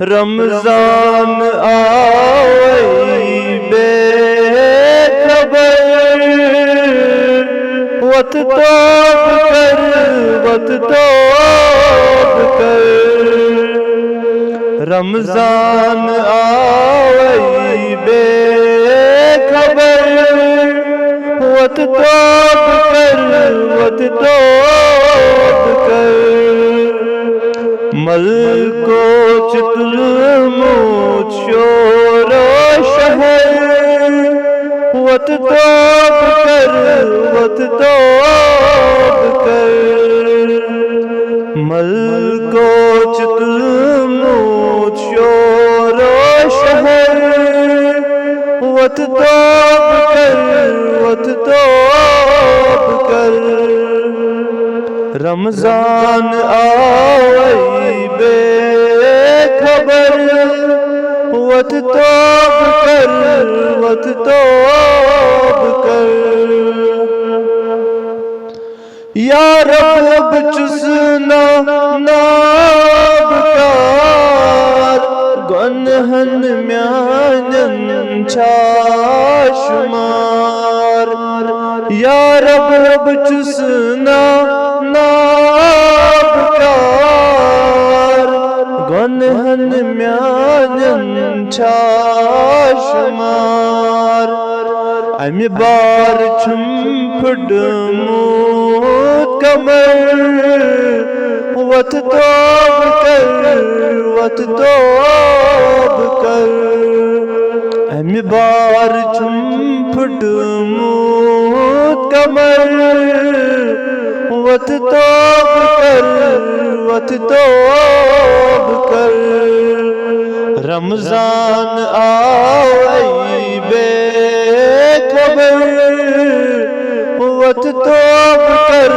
رمضان آئی بے خبر وقت توب کر وقت توب کر رمضان آئی بے خبر وقت توب کر وقت توب کر ملک و چتلموت شور و شہر وقت توب کر وقت توب کر ملک و چتلموت شور و شہر وقت توب کر وقت توب کر رمضان آئی بے خبر وقت توب کر وقت توب کر یا رب چسنا نابکار گنہن میانن چاشمار یا رب چسنا نابکار گنہن میانن چاشمار امی بار چھم پھڑموت کمر وقت توب کر وقت توب کر امی بار چھم پھڑموت کمر وقت توب کر وقت توب کر رمضان آئی بے خبر وقت توب کر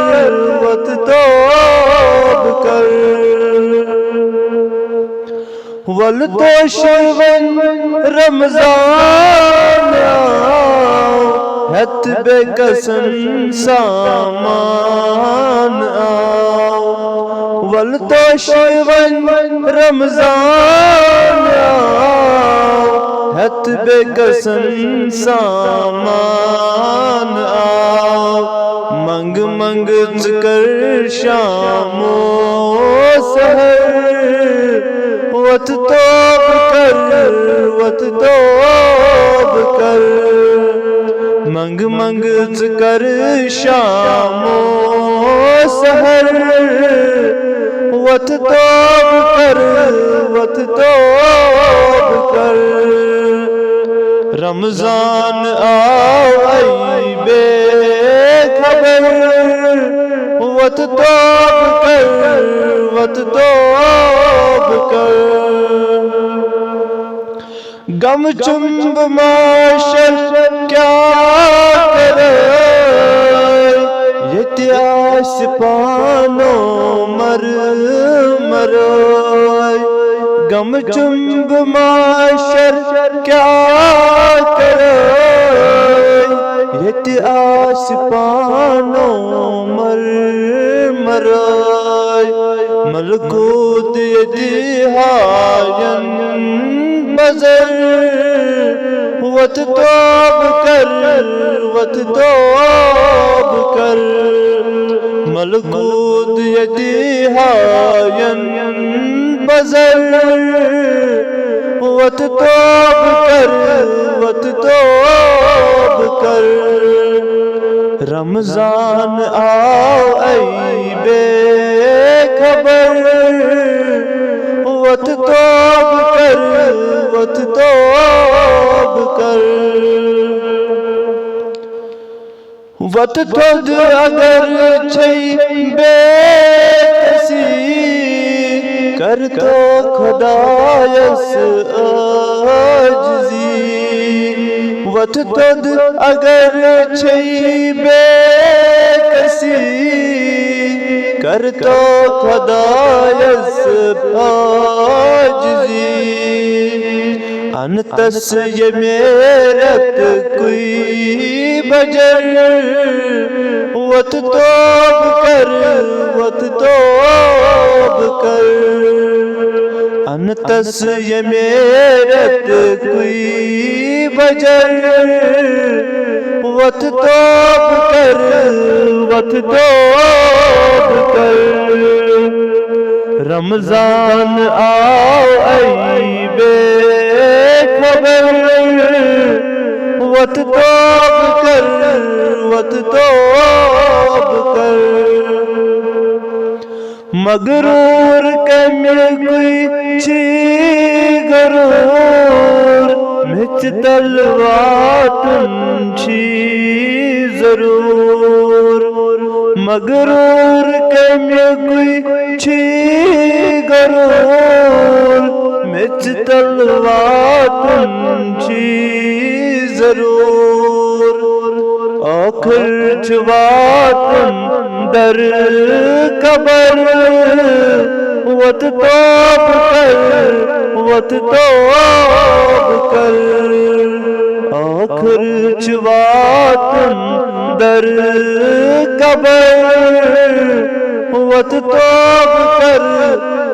وقت توب کر ولتوشون رمضان آؤ ہت بے قسم سامان آؤ ولتوشون رمضان آؤ ہت بے قسم سامان آؤ منگ منگ کر شام و سحر وقت توب کر وقت توب کر منگ منگ کر شام و سحر وقت توب کر وقت توب کر رمضان آئی بے خبر وقت توب کر وقت توب کر غم چنب معاشر کیا کرے یہ تیاس پانو مر مروئی غم چنب معاشر کیا کرے یہ تیاس پانو مر مروئی ملکوت یدیہائن بزر وقت توب کر وقت توب کر ملکوت یدیہائن بزر وقت توب کر وقت توب کر رمضان آئی بے خبر وقت توب کر وقت توب کر وقت تھود اگر چھئی بے کسی کر تو خدایس آجزی وقت تھود اگر چھئی بے کسی کر تو خدایس آجزی انتس یہ میرت کوئی بجر وقت توب کر وقت توب کر انتس یہ میرت کوئی بجر وت توب کر وت توب کر رمضان آؤ ای بے خبر وت توب کر وت توب کر مغرور کمی کوئی چھی غرور مچ تلواتن چھی ضرور مغرور کمی کوئی چھی غرور مچ تلواتن چھی ضرور آخر چواتن در قبر وت توب کر وت توب کر آخر چواتن در قبر وت توب کر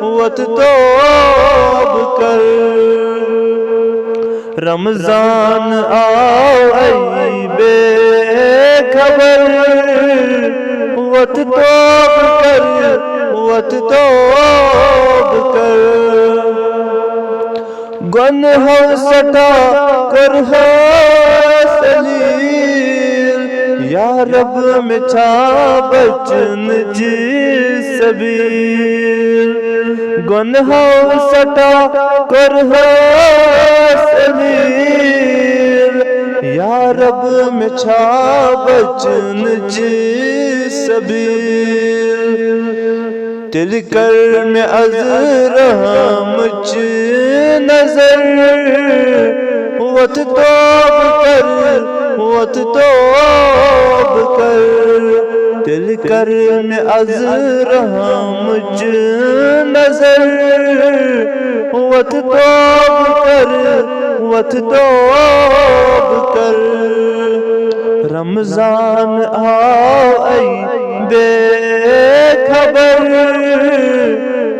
وت توب کر رمضان آؤ ای بے خبر وت توب کر وت توب کر گناہ سٹا کر ہے سلیل یا رب میں چھا بچن جی سبیل گناہ سٹا کر ہے سلیل یا رب میں چھا بچن جی سبیل دل کر میں از رحم چ نظر وت توب کر وت توب کر دل کر میں از رحم چ نظر وت توب کر وت توب کر رمضان آؤ ای بے خبر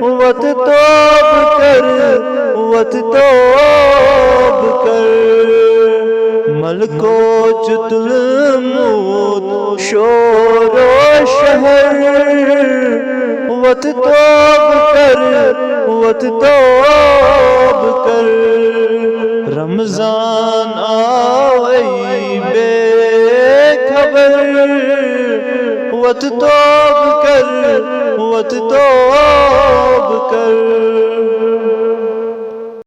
وت توب کر وت توب کر ملک و جتلمود شور و شہر وت توب کر وت توب کر رمضان آؤ ای بے خبر وت توب کر وت توب کر